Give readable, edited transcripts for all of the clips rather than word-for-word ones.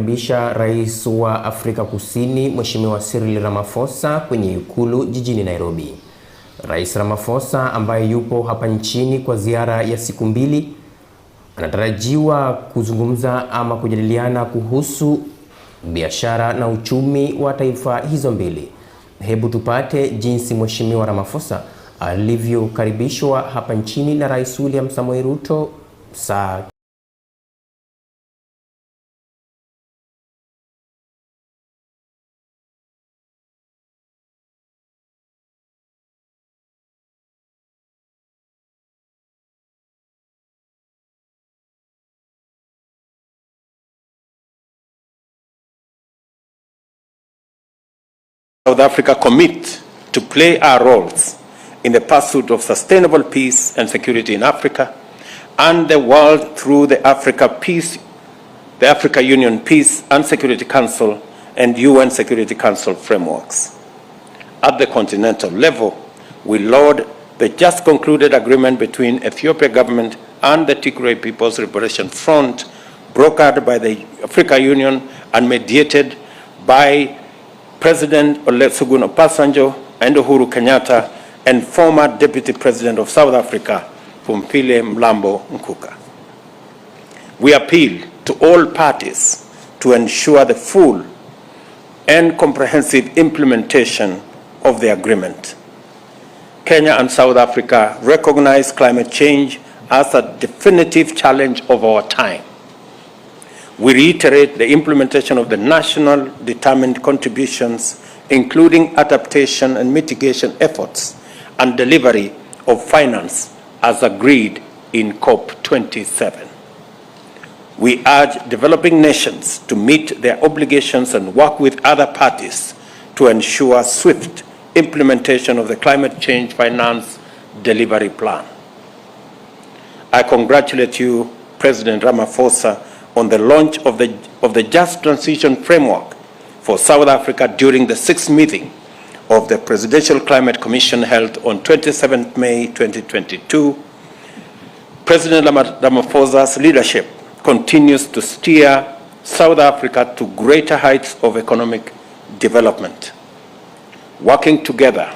Karibisha Rais wa Afrika Kusini Mheshimiwa Cyril Ramaphosa kwenye ikulu jijini Nairobi. Rais Ramaphosa ambaye yupo hapa nchini kwa ziara ya siku mbili anatarajiwa kuzungumza ama kujadiliana kuhusu biashara na uchumi wa taifa hizo mbili. Hebu tupate jinsi Mheshimiwa Ramaphosa alivyokaribishwa hapa nchini na Rais William Samoei Ruto South Africa commit to play our roles in the pursuit of sustainable peace and security in Africa and the world through the Africa Union Peace and Security Council and UN Security Council frameworks. At the continental level, we laud the just concluded agreement between Ethiopia government and the Tigray People's Liberation Front, brokered by the Africa Union and mediated by President Olusegun Obasanjo and Uhuru Kenyatta and former Deputy President of South Africa, Phumzile Mlambo Ngcuka. We appeal to all parties to ensure the full and comprehensive implementation of the agreement. Kenya and South Africa recognize climate change as a definitive challenge of our time. We reiterate the implementation of the national determined contributions, including adaptation and mitigation efforts and delivery of finance as agreed in COP27. We urge developing nations to meet their obligations and work with other parties to ensure swift implementation of the climate change finance delivery plan. I congratulate you, President Ramaphosa, on the launch of the Just Transition Framework for South Africa during the 6th meeting of the Presidential Climate Commission held on 27 May 2022. President Ramaphosa's leadership continues to steer South Africa to greater heights of economic development. Working together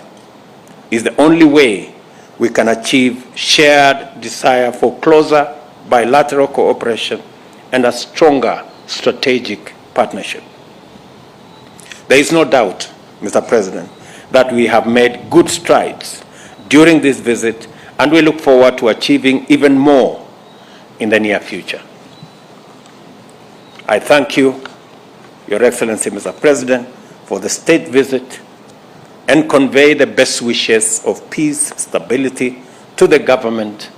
is the only way we can achieve shared desire for closer bilateral cooperation and a stronger strategic partnership. There is no doubt, Mr. President, that we have made good strides during this visit, and we look forward to achieving even more in the near future. I thank you, Your Excellency, Mr. President, for the state visit and convey the best wishes of peace, stability to the government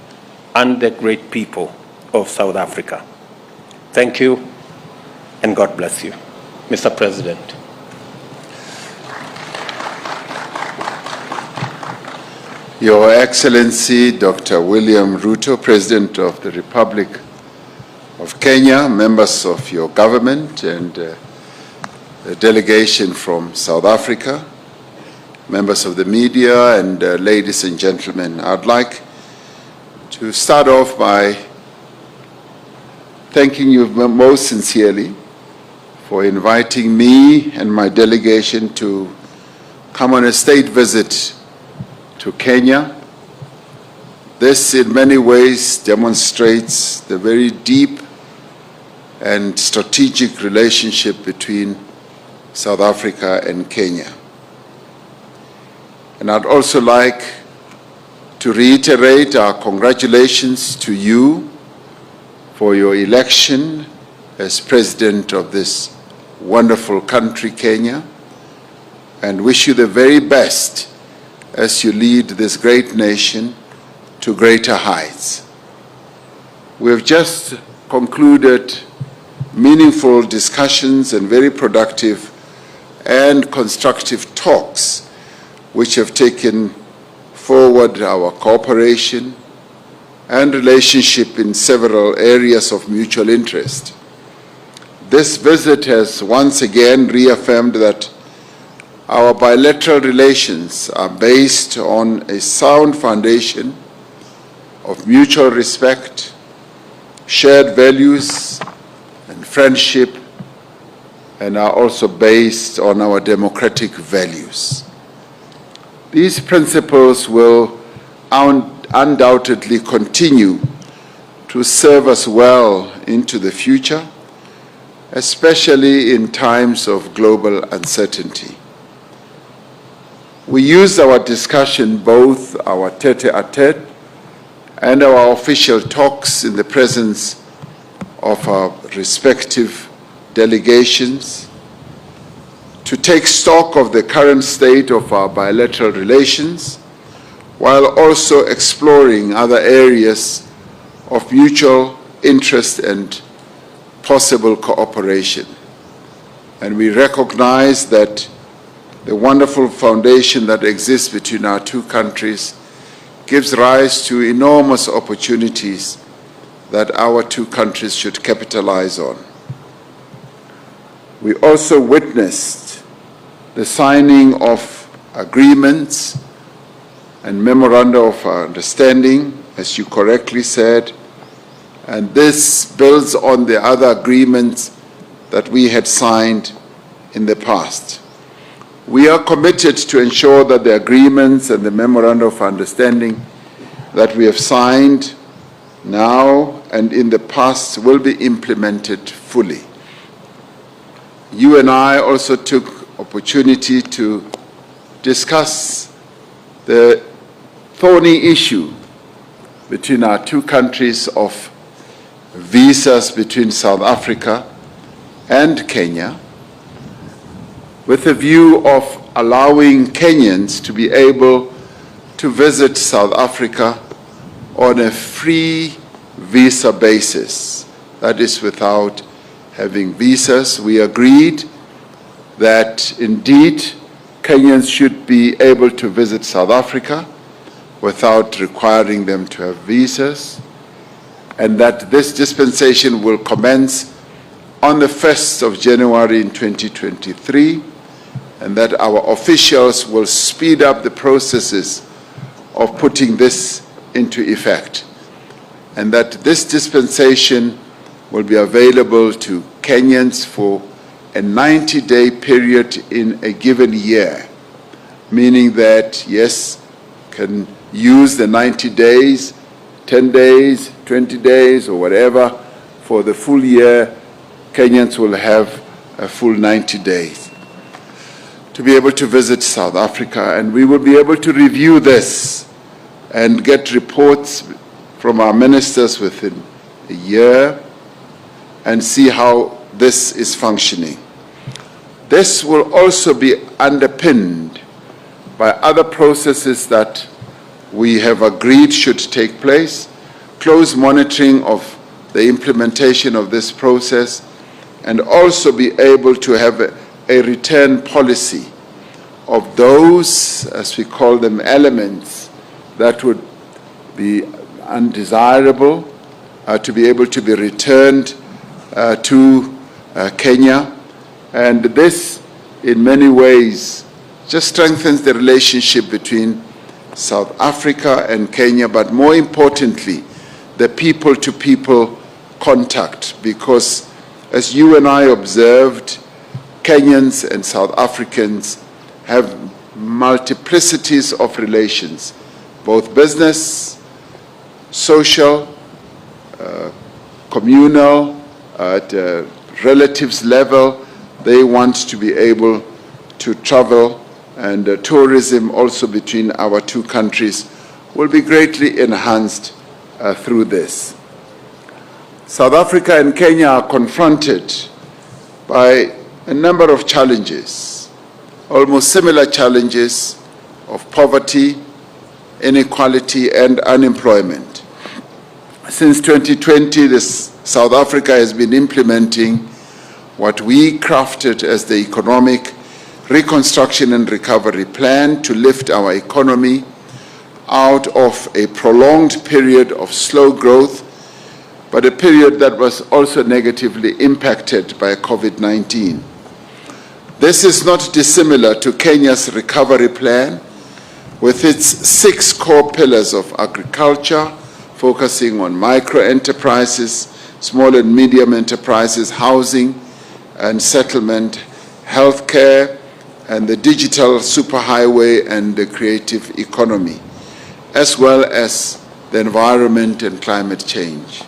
and the great people of South Africa. Thank you, and God bless you, Mr. President. Your Excellency, Dr. William Ruto, President of the Republic of Kenya, members of your government and the delegation from South Africa, members of the media, and ladies and gentlemen, I'd like to start off by thanking you most sincerely for inviting me and my delegation to come on a state visit to Kenya. This in many ways demonstrates the very deep and strategic relationship between South Africa and Kenya. And I'd also like to reiterate our congratulations to you for your election as President of this wonderful country, Kenya, and wish you the very best as you lead this great nation to greater heights. We have just concluded meaningful discussions and very productive and constructive talks which have taken forward our cooperation and relationship in several areas of mutual interest. This visit has once again reaffirmed that our bilateral relations are based on a sound foundation of mutual respect, shared values, and friendship and are also based on our democratic values. These principles will undoubtedly continue to serve us well into the future, especially in times of global uncertainty. We use our discussion, both our tete-a-tete and our official talks in the presence of our respective delegations, to take stock of the current state of our bilateral relations, while also exploring other areas of mutual interest and possible cooperation. And we recognize that the wonderful foundation that exists between our two countries gives rise to enormous opportunities that our two countries should capitalize on. We also witnessed the signing of agreements and memoranda of understanding, as you correctly said, and this builds on the other agreements that we had signed in the past. We are committed to ensure that the agreements and the memoranda of understanding that we have signed now and in the past will be implemented fully. You and I also took opportunity to discuss the thorny issue between our two countries of visas between South Africa and Kenya, with a view of allowing Kenyans to be able to visit South Africa on a free visa basis, that is without having visas. We agreed that indeed Kenyans should be able to visit South Africa without requiring them to have visas, and that this dispensation will commence on the 1st of January in 2023, and that our officials will speed up the processes of putting this into effect, and that this dispensation will be available to Kenyans for a 90-day period in a given year, meaning that, yes, can use the 90 days, 10 days, 20 days, or whatever, for the full year. Kenyans will have a full 90 days to be able to visit South Africa, and we will be able to review this and get reports from our ministers within a year and see how this is functioning. This will also be underpinned by other processes that we have agreed should take place, close monitoring of the implementation of this process, and also be able to have a return policy of those, as we call them, elements that would be undesirable, to be able to be returned to Kenya. And this, in many ways, just strengthens the relationship between South Africa and Kenya, but more importantly, the people-to-people contact, because as you and I observed, Kenyans and South Africans have multiplicities of relations, both business, social, communal, at relatives level. They want to be able to travel, and tourism also between our two countries will be greatly enhanced through this. South Africa and Kenya are confronted by a number of challenges, almost similar challenges of poverty, inequality, and unemployment. Since 2020, South Africa has been implementing what we crafted as the Economic Reconstruction and Recovery Plan to lift our economy out of a prolonged period of slow growth, but a period that was also negatively impacted by COVID-19. This is not dissimilar to Kenya's recovery plan, with its 6 core pillars of agriculture, focusing on micro enterprises, small and medium enterprises, housing, and settlement, healthcare, and the digital superhighway and the creative economy, as well as the environment and climate change.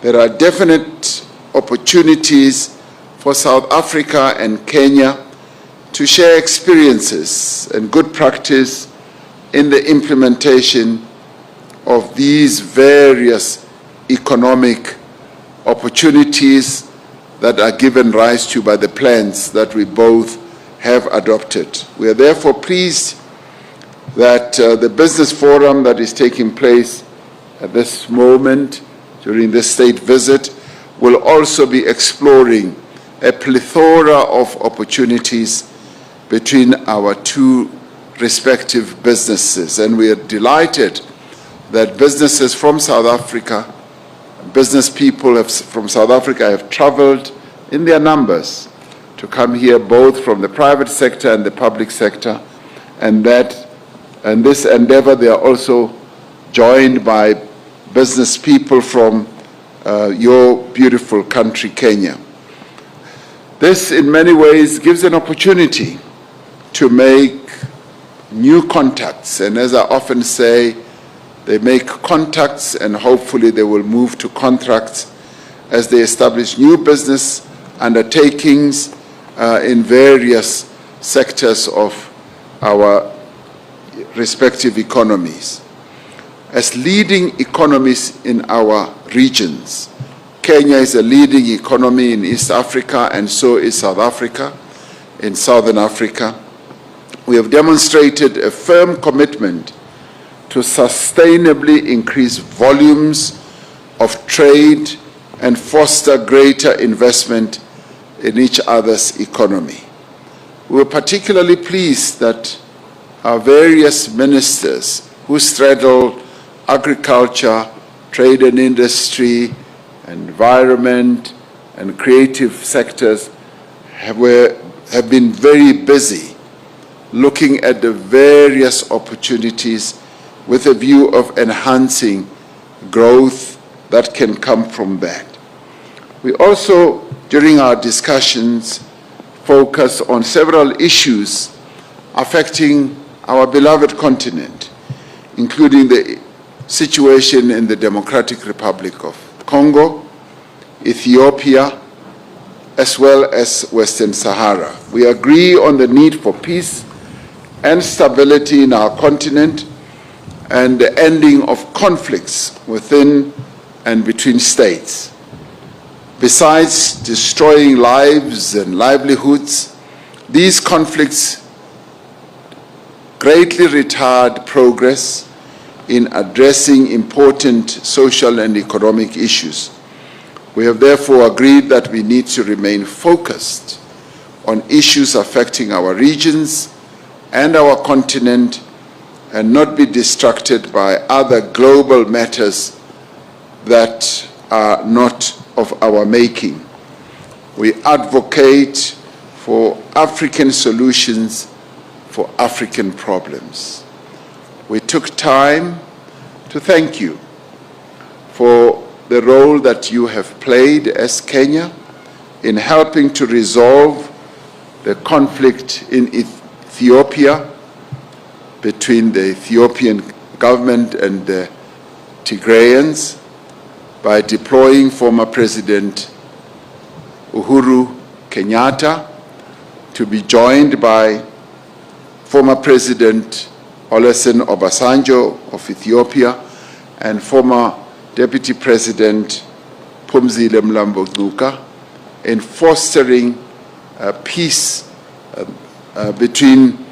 There are definite opportunities for South Africa and Kenya to share experiences and good practice in the implementation of these various economic opportunities that are given rise to by the plans that we both have adopted. We are therefore pleased that the business forum that is taking place at this moment during this state visit will also be exploring a plethora of opportunities between our two respective businesses. And we are delighted that businesses from South Africa, business people from South Africa have traveled in their numbers to come here, both from the private sector and the public sector, and this endeavor they are also joined by business people from your beautiful country, Kenya. This, in many ways, gives an opportunity to make new contacts, and as I often say, they make contacts and hopefully they will move to contracts as they establish new business undertakings in various sectors of our respective economies. As leading economies in our regions, Kenya is a leading economy in East Africa, and so is South Africa, in Southern Africa. We have demonstrated a firm commitment to sustainably increase volumes of trade and foster greater investment in each other's economy. We were particularly pleased that our various ministers who straddle agriculture, trade and industry, environment, and creative sectors have been very busy looking at the various opportunities with a view of enhancing growth that can come from that. We also, during our discussions, focus on several issues affecting our beloved continent, including the situation in the Democratic Republic of Congo, Ethiopia, as well as Western Sahara. We agree on the need for peace and stability in our continent and the ending of conflicts within and between states. Besides destroying lives and livelihoods, these conflicts greatly retard progress in addressing important social and economic issues. We have therefore agreed that we need to remain focused on issues affecting our regions and our continent and not be distracted by other global matters that are not of our making. We advocate for African solutions for African problems. We took time to thank you for the role that you have played as Kenya in helping to resolve the conflict in Ethiopia between the Ethiopian government and the Tigrayans by deploying former President Uhuru Kenyatta to be joined by former President Olusegun Obasanjo of Ethiopia and former Deputy President Phumzile Mlambo Ngcuka in fostering peace between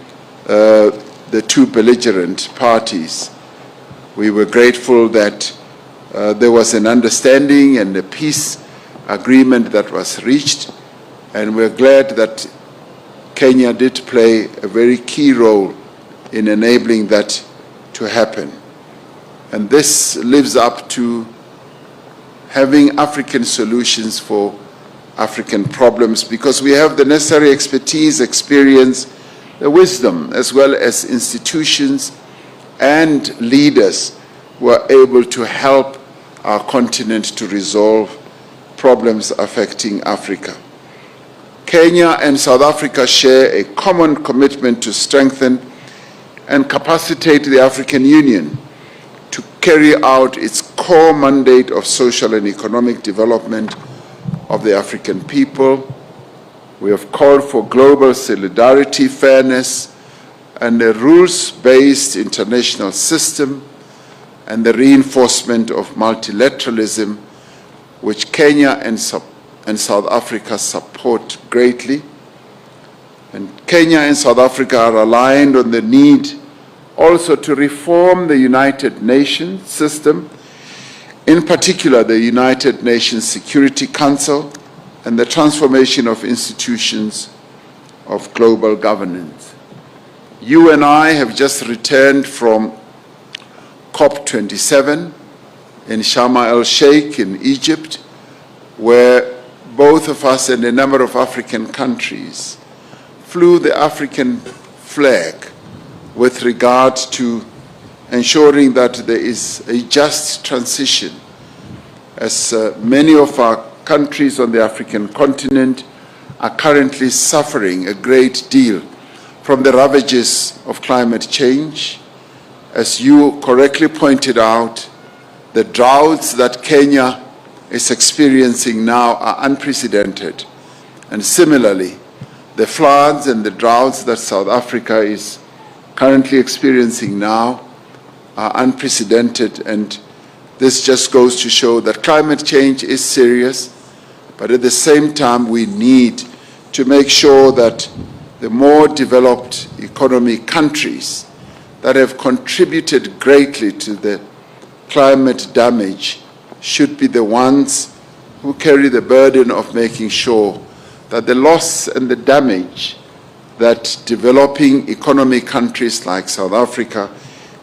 the two belligerent parties. We were grateful that there was an understanding and a peace agreement that was reached, and we're glad that Kenya did play a very key role in enabling that to happen. And this lives up to having African solutions for African problems, because we have the necessary expertise, experience, the wisdom, as well as institutions and leaders who are able to help our continent to resolve problems affecting Africa. Kenya and South Africa share a common commitment to strengthen and capacitate the African Union to carry out its core mandate of social and economic development of the African people. We have called for global solidarity, fairness, and a rules-based international system, and the reinforcement of multilateralism, which Kenya and South Africa support greatly. And Kenya and South Africa are aligned on the need also to reform the United Nations system, in particular the United Nations Security Council and the transformation of institutions of global governance. You and I have just returned from COP27 in Sharm el-Sheikh in Egypt, where both of us and a number of African countries flew the African flag with regard to ensuring that there is a just transition, as many of our countries on the African continent are currently suffering a great deal from the ravages of climate change. As you correctly pointed out, the droughts that Kenya is experiencing now are unprecedented. And similarly, the floods and the droughts that South Africa is currently experiencing now are unprecedented, and this just goes to show that climate change is serious, but at the same time we need to make sure that the more developed economy countries that have contributed greatly to the climate damage should be the ones who carry the burden of making sure that the loss and the damage that developing economy countries like South Africa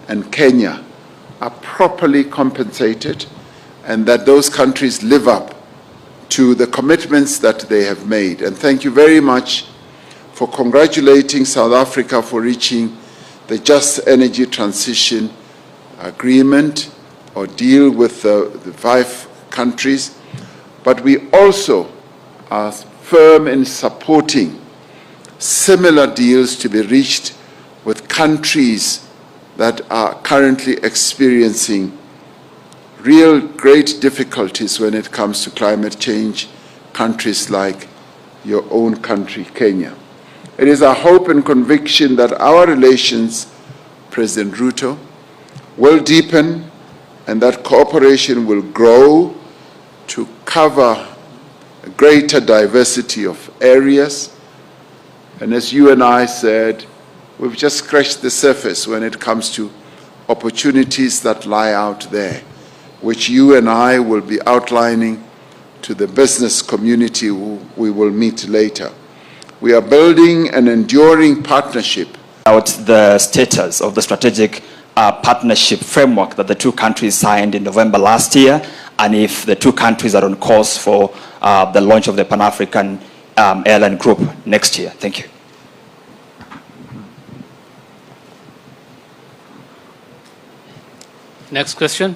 and Kenya are properly compensated, and that those countries live up to the commitments that they have made. And thank you very much for congratulating South Africa for reaching the Just Energy Transition Agreement or deal with the 5 countries. But we also are firm in supporting similar deals to be reached with countries that are currently experiencing real great difficulties when it comes to climate change, countries like your own country, Kenya. It is our hope and conviction that our relations, President Ruto, will deepen and that cooperation will grow to cover a greater diversity of areas. And as you and I said, we've just scratched the surface when it comes to opportunities that lie out there, which you and I will be outlining to the business community who we will meet later. We are building an enduring partnership. About the status of the strategic partnership framework that the 2 countries signed in November last year, and if the 2 countries are on course for the launch of the Pan-African airline group next year. Thank you. Next question.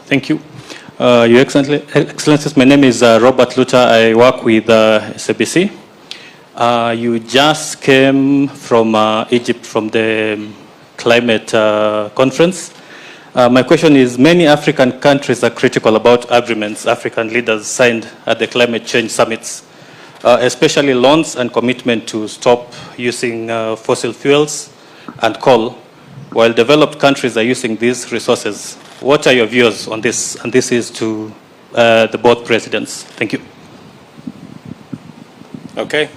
Thank you. Your Excellencies, my name is Robert Luther. I work with SABC. You just came from Egypt from the climate conference. My question is, many African countries are critical about agreements African leaders signed at the climate change summits, especially loans and commitment to stop using fossil fuels and coal, while developed countries are using these resources. What are your views on this? And this is to the both presidents. Thank you. Okay.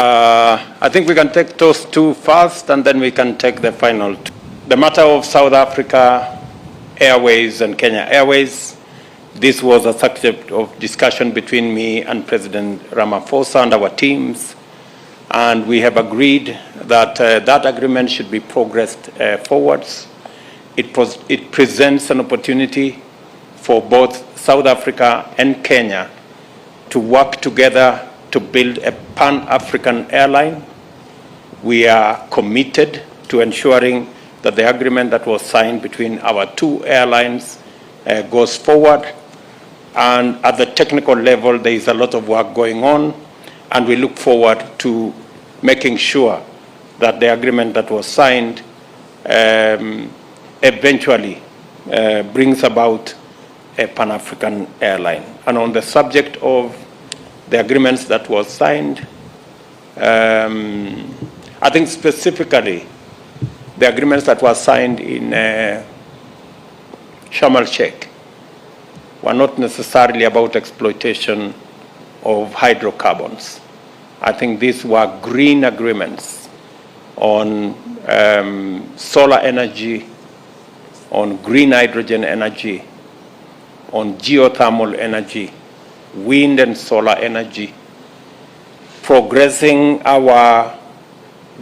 I think we can take those 2 first, and then we can take the final 2. The matter of South Africa Airways and Kenya Airways, this was a subject of discussion between me and President Ramaphosa and our teams, and we have agreed that that agreement should be progressed forwards. It presents an opportunity for both South Africa and Kenya to work together to build a Pan-African airline. We are committed to ensuring that the agreement that was signed between our 2 airlines goes forward. And at the technical level, there is a lot of work going on, and we look forward to making sure that the agreement that was signed eventually brings about a Pan-African airline. And on the subject of the agreements that was signed, I think specifically the agreements that were signed in Sharm el-Sheikh were not necessarily about exploitation of hydrocarbons. I think these were green agreements on solar energy, on green hydrogen energy, on geothermal energy, wind and solar energy, progressing our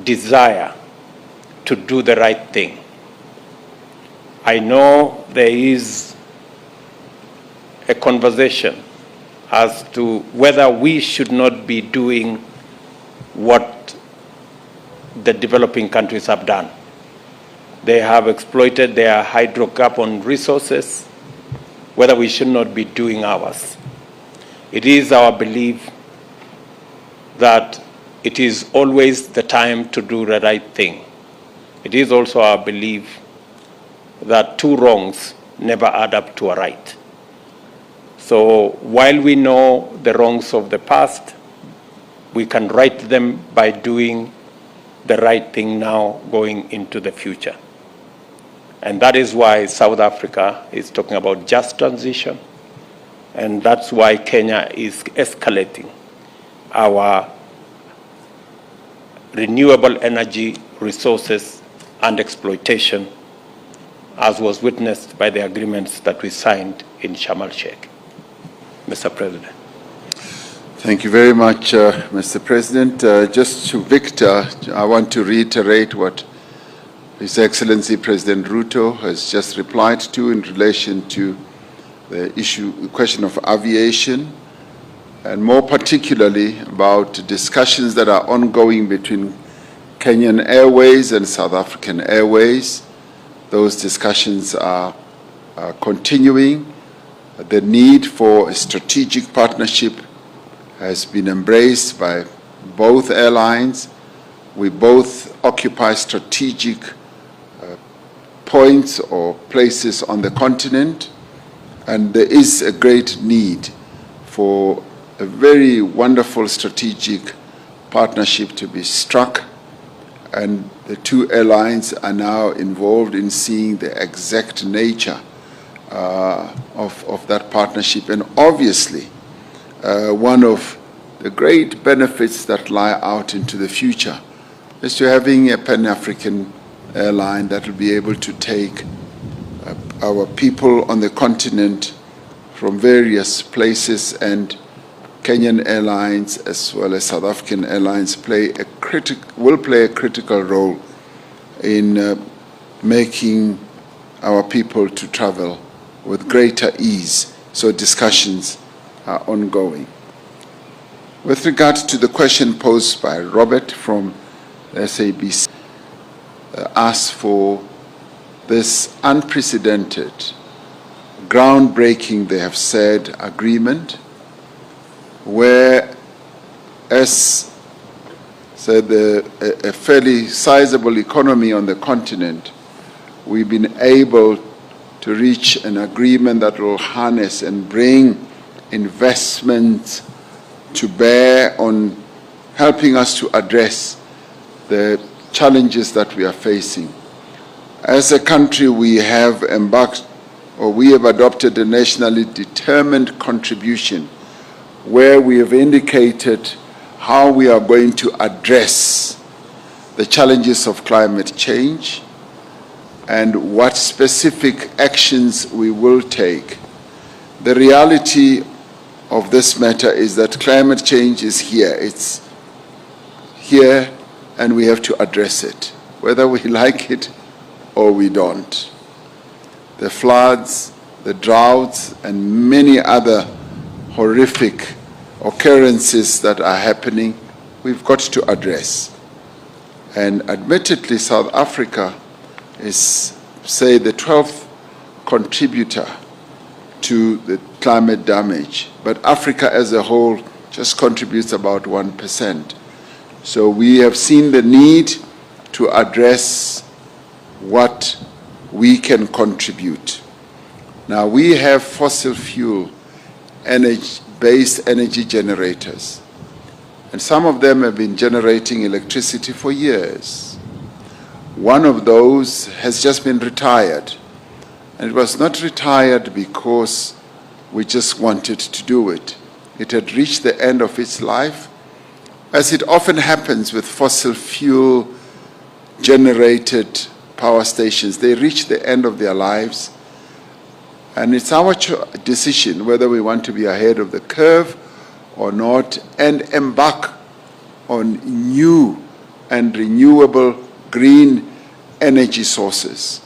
desire to do the right thing. I know there is a conversation as to whether we should not be doing what the developing countries have done. They have exploited their hydrocarbon resources, whether we should not be doing ours. It is our belief that it is always the time to do the right thing. It is also our belief that two wrongs never add up to a right. So while we know the wrongs of the past, we can right them by doing the right thing now going into the future. And that is why South Africa is talking about just transition. And that's why Kenya is escalating our renewable energy resources and exploitation, as was witnessed by the agreements that we signed in Sharm el-Sheikh. Mr. President. Thank you very much, Mr. President. Just to Victor, I want to reiterate what His Excellency President Ruto has just replied to in relation to the question of aviation, and more particularly about discussions that are ongoing between Kenyan Airways and South African Airways. Those discussions are continuing. The need for a strategic partnership has been embraced by both airlines. We both occupy strategic points or places on the continent, and there is a great need for a very wonderful strategic partnership to be struck, and the two airlines are now involved in seeing the exact nature of that partnership. And obviously, one of the great benefits that lie out into the future is to having a Pan-African airline that will be able to take our people on the continent from various places, and Kenyan Airlines as well as South African Airlines will play a critical role in making our people to travel with greater ease. So discussions are ongoing. With regard to the question posed by Robert from SABC, asked for this unprecedented, groundbreaking, they have said, agreement, where, as said, a fairly sizable economy on the continent, we've been able to reach an agreement that will harness and bring investment to bear on helping us to address the challenges that we are facing. As a country, we have adopted a nationally determined contribution where we have indicated how we are going to address the challenges of climate change and what specific actions we will take. The reality of this matter is that climate change is here. It's here, and we have to address it, whether we like it or we don't. The floods, the droughts, and many other horrific occurrences that are happening, we've got to address. And admittedly, South Africa is, say, the 12th contributor to the climate damage. But Africa as a whole just contributes about 1%. So we have seen the need to address what we can contribute. Now, we have fossil fuel based energy generators, and some of them have been generating electricity for years. One of those has just been retired, and it was not retired because we just wanted to do it. It had reached the end of its life, as it often happens with fossil fuel generated power stations. They reach the end of their lives, and it's our decision whether we want to be ahead of the curve or not and embark on new and renewable green energy sources.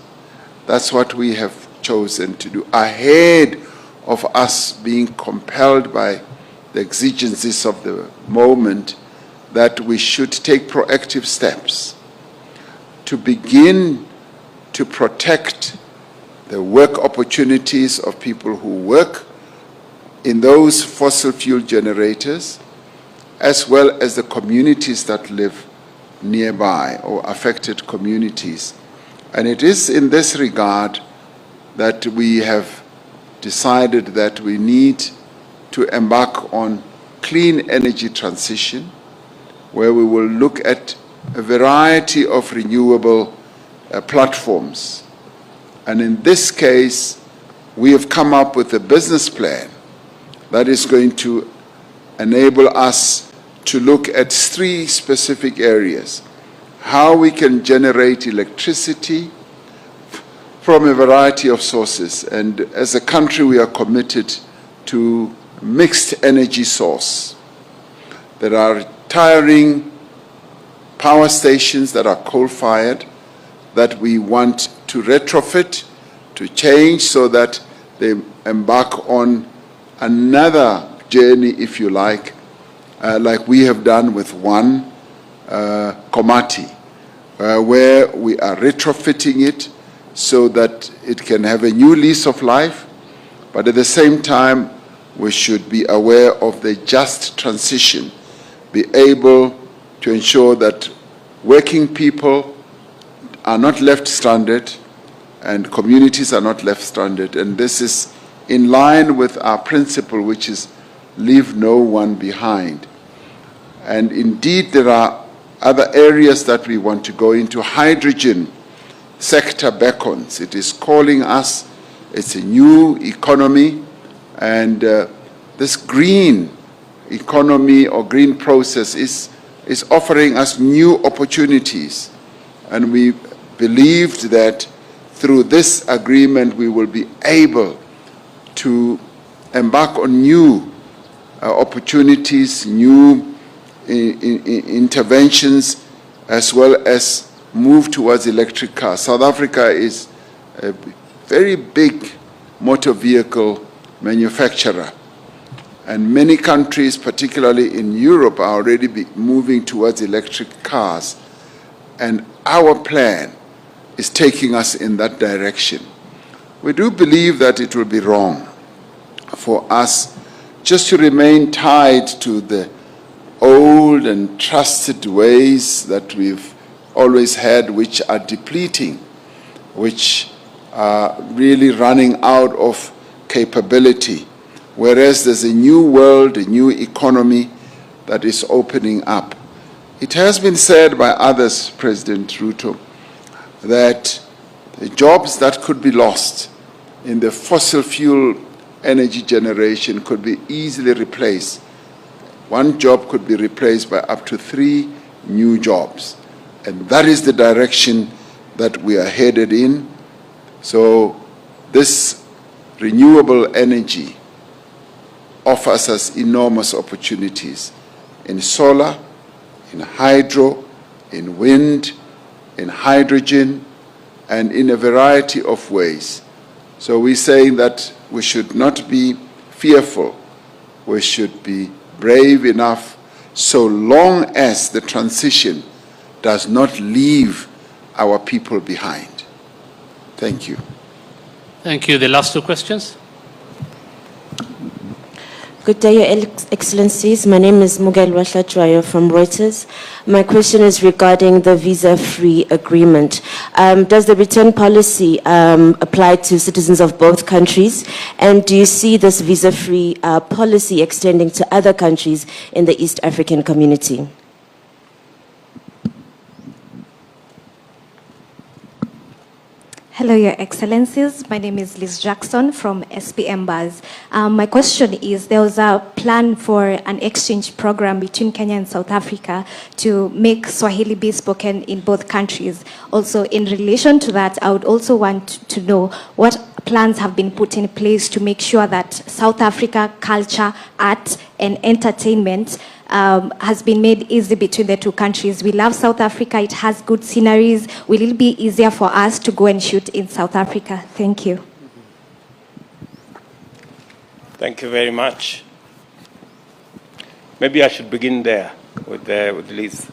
That's what we have chosen to do, ahead of us being compelled by the exigencies of the moment, that we should take proactive steps to begin to protect the work opportunities of people who work in those fossil fuel generators, as well as the communities that live nearby or affected communities. And it is in this regard that we have decided that we need to embark on clean energy transition, where we will look at a variety of renewable platforms. And in this case, we have come up with a business plan that is going to enable us to look at 3 specific areas: how we can generate electricity from a variety of sources. And as a country, we are committed to mixed energy source. There are retiring power stations that are coal-fired that we want to retrofit, to change, so that they embark on another journey, if you like we have done with one Komati, where we are retrofitting it so that it can have a new lease of life, but at the same time, we should be aware of the just transition, be able to ensure that working people are not left stranded and communities are not left stranded. And this is in line with our principle, which is leave no one behind. And indeed, there are other areas that we want to go into. Hydrogen sector beckons. It is calling us. It's a new economy. And this green economy or green process is offering us new opportunities. And we believed that through this agreement, we will be able to embark on new opportunities, new interventions, as well as move towards electric cars. South Africa is a very big motor vehicle manufacturer, and many countries, particularly in Europe, are already moving towards electric cars, and our plan is taking us in that direction. We do believe that it will be wrong for us just to remain tied to the old and trusted ways that we've always had, which are depleting, which are really running out of capability, whereas there's a new world, a new economy that is opening up. It has been said by others, President Ruto, that the jobs that could be lost in the fossil fuel energy generation could be easily replaced. One job could be replaced by up to 3 new jobs. And that is the direction that we are headed in. So this renewable energy offers us enormous opportunities in solar, in hydro, in wind, in hydrogen, and in a variety of ways. So we're saying that we should not be fearful. We should be brave enough, so long as the transition does not leave our people behind. Thank you. Thank you. The last 2 questions. Good day, Your Excellencies. My name is Mugelwa Hlachwayo from Reuters. My question is regarding the visa-free agreement. Does the return policy apply to citizens of both countries? And do you see this visa-free policy extending to other countries in the East African community? Hello, Your Excellencies. My name is Liz Jackson from SPM Buzz. My question is, there was a plan for an exchange program between Kenya and South Africa to make Swahili be spoken in both countries. Also, in relation to that, I would also want to know what plans have been put in place to make sure that South Africa culture, art, and entertainment has been made easy between the two countries. We love South Africa. It has good sceneries. Will it be easier for us to go and shoot in South Africa? Thank you. Thank you very much. Maybe I should begin there with Liz.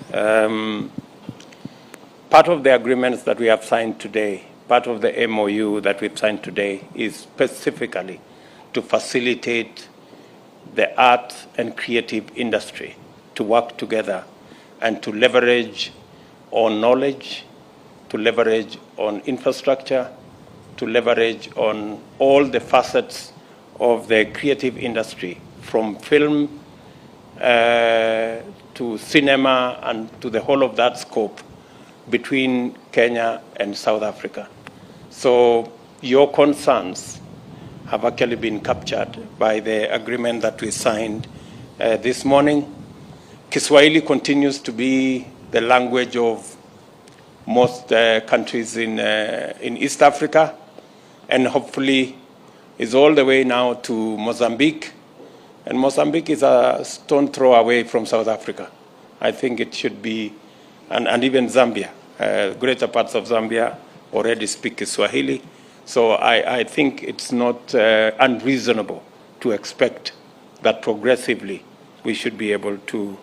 Part of the agreements that we have signed today, part of the MOU that we've signed today is specifically to facilitate the art and creative industry to work together and to leverage on knowledge, to leverage on infrastructure, to leverage on all the facets of the creative industry, from film to cinema and to the whole of that scope between Kenya and South Africa. So your concerns have actually been captured by the agreement that we signed this morning. Kiswahili continues to be the language of most countries in East Africa, and hopefully is all the way now to Mozambique. And Mozambique is a stone throw away from South Africa. I think it should be, and even Zambia. Greater parts of Zambia already speak Kiswahili. So I think it's not unreasonable to expect that progressively we should be able to